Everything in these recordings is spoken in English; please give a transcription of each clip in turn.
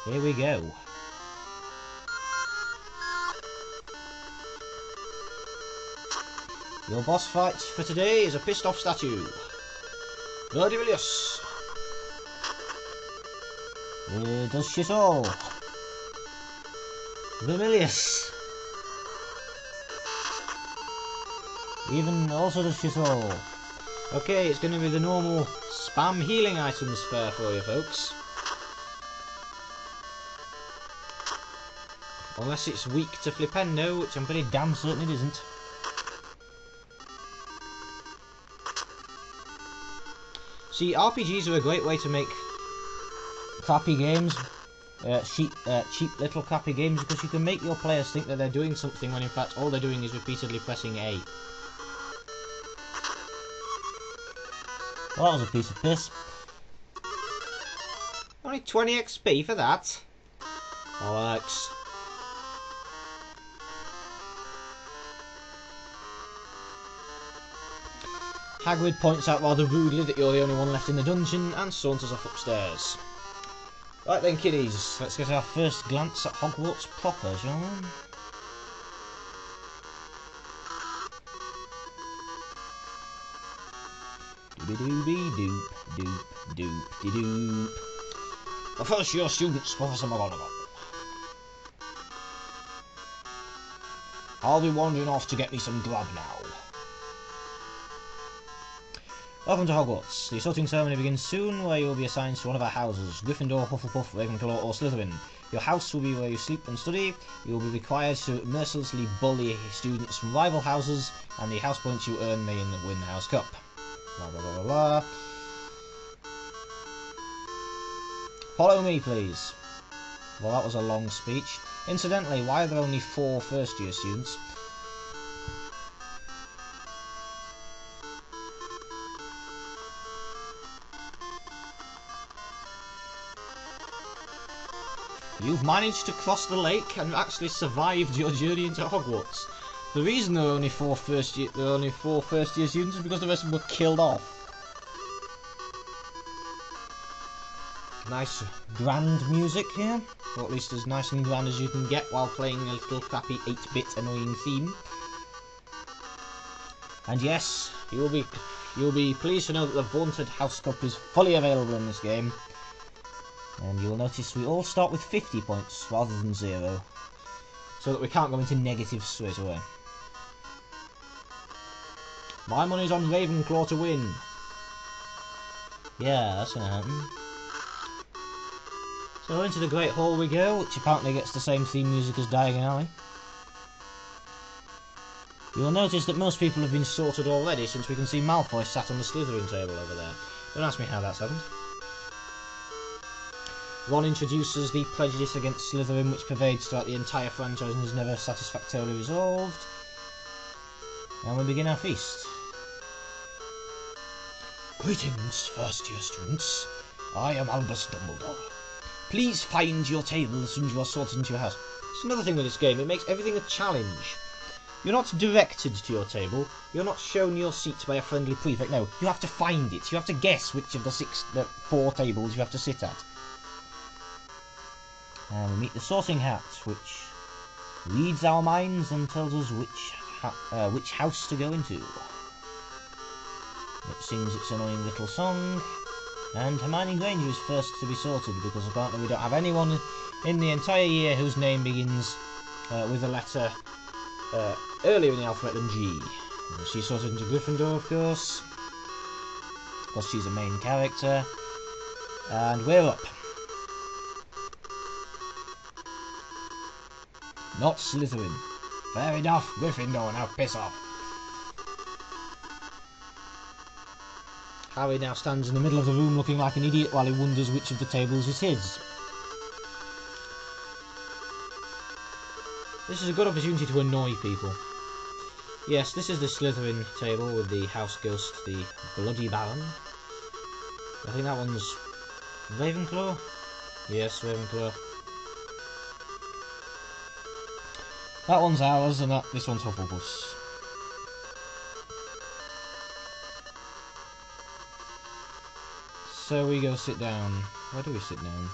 Here we go. Your boss fight for today is a pissed off statue. Verdilius. Does shit all. Vermilius. Even also does shit all. Okay, it's going to be the normal spam healing items fair for you folks. Unless it's weak to Flipendo, which I'm pretty damn certain it isn't. See, RPGs are a great way to make crappy games, cheap little crappy games, because you can make your players think that they're doing something when in fact all they're doing is repeatedly pressing A. Well, that was a piece of piss. Only 20 XP for that? Bollocks. Hagrid points out rather rudely that you're the only one left in the dungeon and saunters off upstairs. Right then kiddies, let's get our first glance at Hogwarts proper, shall we? Doop doop doop doop. The first year students, Professor McGonagall. I'll be wandering off to get me some grub now. Welcome to Hogwarts. The sorting ceremony begins soon, where you will be assigned to one of our houses: Gryffindor, Hufflepuff, Ravenclaw or Slytherin. Your house will be where you sleep and study. You will be required to mercilessly bully students from rival houses, and the house points you earn may win the House Cup. Blah blah blah blah blah. Follow me, please. Well, that was a long speech. Incidentally, why are there only 4 first-year students? You've managed to cross the lake and actually survived your journey into Hogwarts. The reason there are only 4 first-year students is because the rest of them were killed off. Nice grand music here, or at least as nice and grand as you can get while playing a little crappy 8-bit annoying theme. And yes, you'll be pleased to know that the vaunted House Cup is fully available in this game. And you'll notice we all start with 50 points rather than 0, so that we can't go into negatives straight away. My money's on Ravenclaw to win. Yeah, that's gonna happen. So into the Great Hall we go, which apparently gets the same theme music as Diagon Alley. You'll notice that most people have been sorted already, since we can see Malfoy sat on the Slytherin table over there. Don't ask me how that's happened. Ron introduces the prejudice against Slytherin which pervades throughout the entire franchise and is never satisfactorily resolved. And we begin our feast. Greetings, first-year students. I am Albus Dumbledore. Please find your table as soon as you are sorted into your house. It's another thing with this game, it makes everything a challenge. You're not directed to your table, you're not shown your seat by a friendly prefect, no, you have to find it. You have to guess which of the 4 tables you have to sit at. And we meet the sorting hat, which reads our minds and tells us which house to go into. It sings its annoying little song, and Hermione Granger is first to be sorted because apparently we don't have anyone in the entire year whose name begins with a letter earlier in the alphabet than G. She's sorted into Gryffindor, of course, because she's a main character, and we're up. Not Slytherin. Fair enough, Gryffindor, now piss off. Harry now stands in the middle of the room looking like an idiot while he wonders which of the tables is his. This is a good opportunity to annoy people. Yes, this is the Slytherin table with the house ghost, the Bloody Baron. I think that one's Ravenclaw? Yes, Ravenclaw. That one's ours, and this one's Hufflepuff's. So we go sit down. Where do we sit down?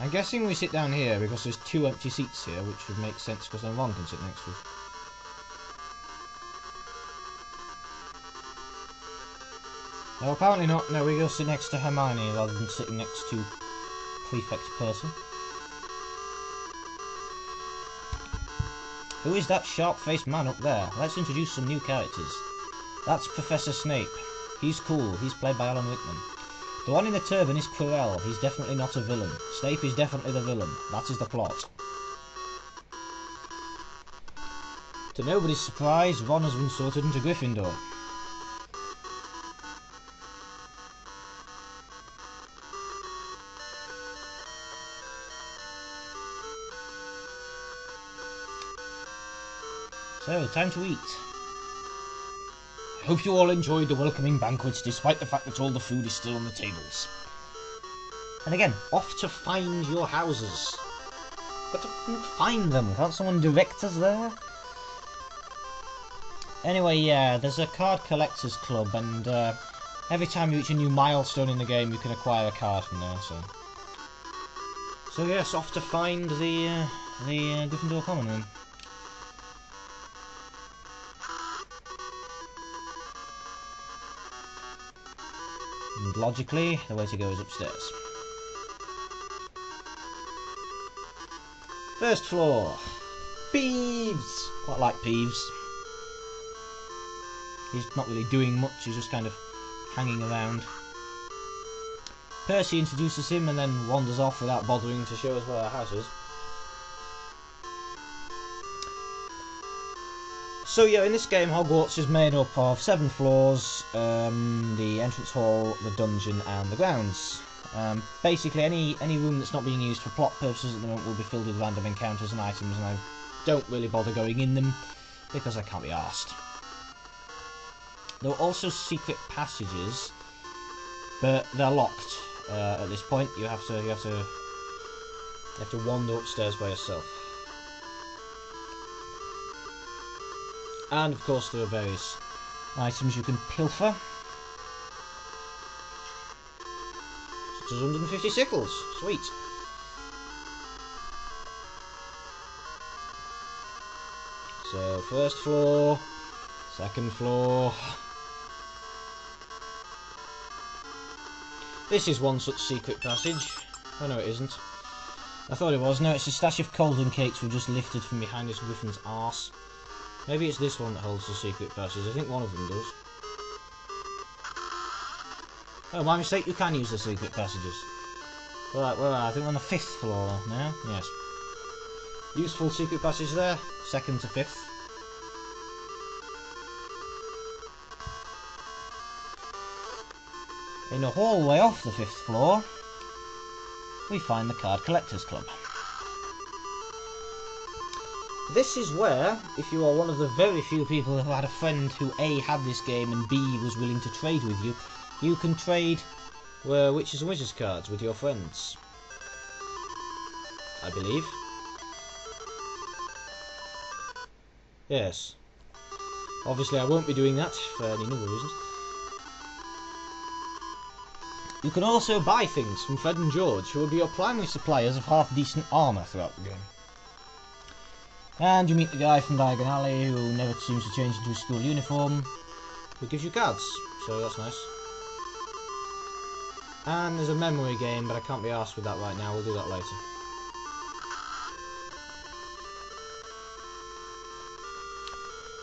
I'm guessing we sit down here because there's 2 empty seats here, which would make sense because then Ron can sit next to us. No, apparently not. No, we go sit next to Hermione rather than sitting next to Prefect Person. Who is that sharp-faced man up there? Let's introduce some new characters. That's Professor Snape. He's cool. He's played by Alan Rickman. The one in the turban is Quirrell. He's definitely not a villain. Snape is definitely the villain. That is the plot. To nobody's surprise, Ron has been sorted into Gryffindor. So, time to eat. I hope you all enjoyed the welcoming banquets, despite the fact that all the food is still on the tables. And again, off to find your houses. But to find them, can't someone direct us there? Anyway, yeah, there's a card collectors club, and every time you reach a new milestone in the game, you can acquire a card from there. So yes, off to find the Gryffindor common room. And logically, the way to go is upstairs. First floor. Peeves! Quite like Peeves. He's not really doing much, he's just kind of hanging around. Percy introduces him and then wanders off without bothering to show us where our house is. So yeah, in this game Hogwarts is made up of 7 floors, the entrance hall, the dungeon and the grounds. Basically any room that's not being used for plot purposes at the moment will be filled with random encounters and items, and I don't really bother going in them because I can't be arsed. There are also secret passages, but they're locked at this point. You have to wander upstairs by yourself. And of course there are various items you can pilfer. Such as 150 sickles. Sweet. So first floor, second floor. This is one such secret passage. Oh no, it isn't. I thought it was. No, it's a stash of Colden cakes we've just lifted from behind this griffin's arse. Maybe it's this one that holds the secret passage. I think one of them does. Oh, my mistake, you can use the secret passages. Right, well, I think we're on the 5th floor now. Yes. Useful secret passage there. 2nd to 5th. In a hallway off the 5th floor, we find the Card Collectors Club. This is where, if you are one of the very few people who had a friend who A, had this game and B, was willing to trade with you, you can trade Witches and Wizards cards with your friends. I believe. Yes. Obviously I won't be doing that for any number of reasons. You can also buy things from Fred and George, who will be your primary suppliers of half-decent armour throughout the game. And you meet the guy from Diagon Alley, who never seems to change into his school uniform, who gives you cards, so that's nice. And there's a memory game, but I can't be arsed with that right now, we'll do that later.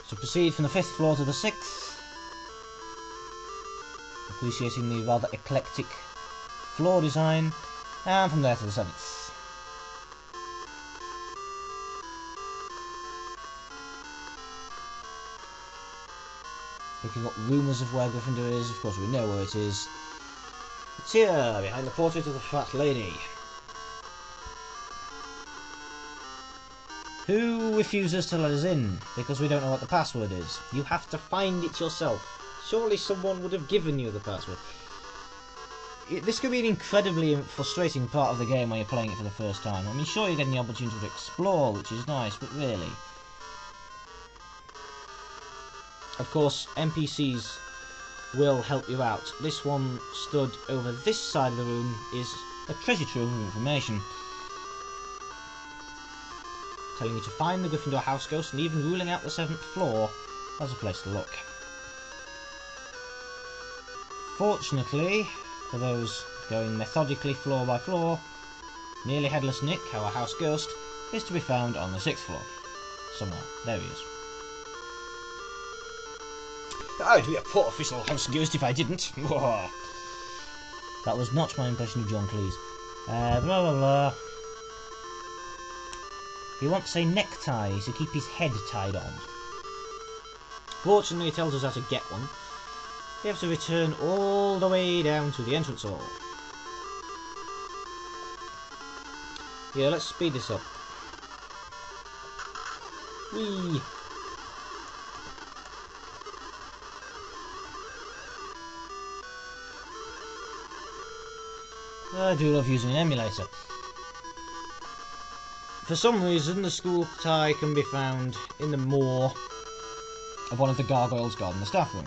So proceed from the 5th floor to the 6th, appreciating the rather eclectic floor design, and from there to the 7th. Picking up rumours of where Gryffindor is, of course we know where it is. It's here, behind the portrait of the fat lady. Who refuses to let us in, because we don't know what the password is? You have to find it yourself. Surely someone would have given you the password. This could be an incredibly frustrating part of the game when you're playing it for the first time. I mean, sure you're getting the opportunity to explore, which is nice, but really... Of course, NPCs will help you out. This one stood over this side of the room is a treasure trove of information, telling you to find the Gryffindor house ghost and even ruling out the 7th floor as a place to look. Fortunately, for those going methodically floor by floor, nearly headless Nick, our house ghost, is to be found on the 6th floor. Somewhere. There he is. I'd be a poor official house ghost if I didn't. That was not my impression of John Cleese. Blah blah blah. He wants a necktie to keep his head tied on. Fortunately, he tells us how to get one. We have to return all the way down to the entrance hall. Yeah, let's speed this up. Whee! I do love using an emulator. For some reason, the school tie can be found in the maw of one of the gargoyles guarding the staff room.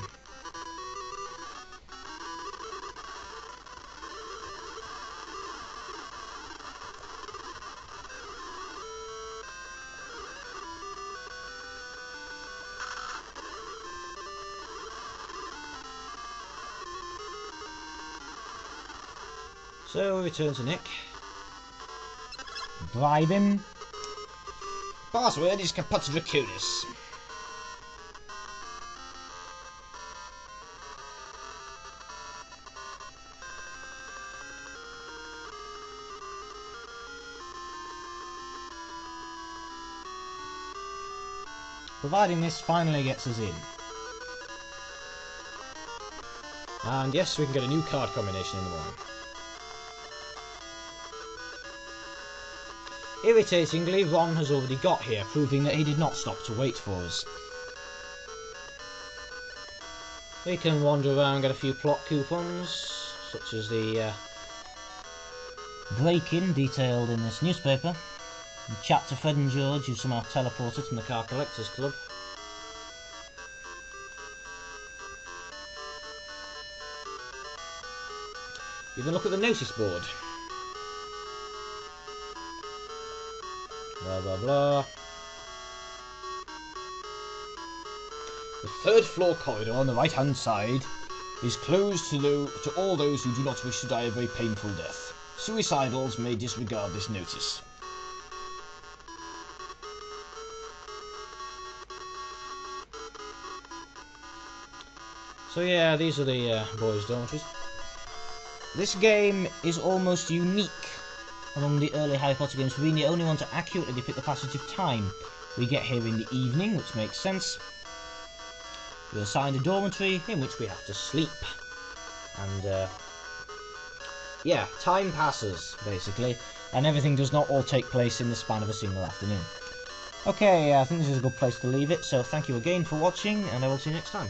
So we return to Nick. Bribe him. Password is Caput Draconis. Providing this finally gets us in. And yes, we can get a new card combination in the morning. Irritatingly, Ron has already got here, proving that he did not stop to wait for us. We can wander around and get a few plot coupons, such as the break-in detailed in this newspaper, and chat to Fred and George, who somehow teleported from the Car Collectors Club. You can look at the notice board. Blah blah blah. The 3rd floor corridor on the right hand side is closed to all those who do not wish to die a very painful death. Suicidals may disregard this notice. So yeah, these are the boys' dormitories. This game is almost unique among the early Harry Potter games for being the only one to accurately depict the passage of time. We get here in the evening, which makes sense. We're assigned a dormitory in which we have to sleep. And, yeah, time passes, basically, and everything does not all take place in the span of a single afternoon. Okay, I think this is a good place to leave it, so thank you again for watching, and I will see you next time.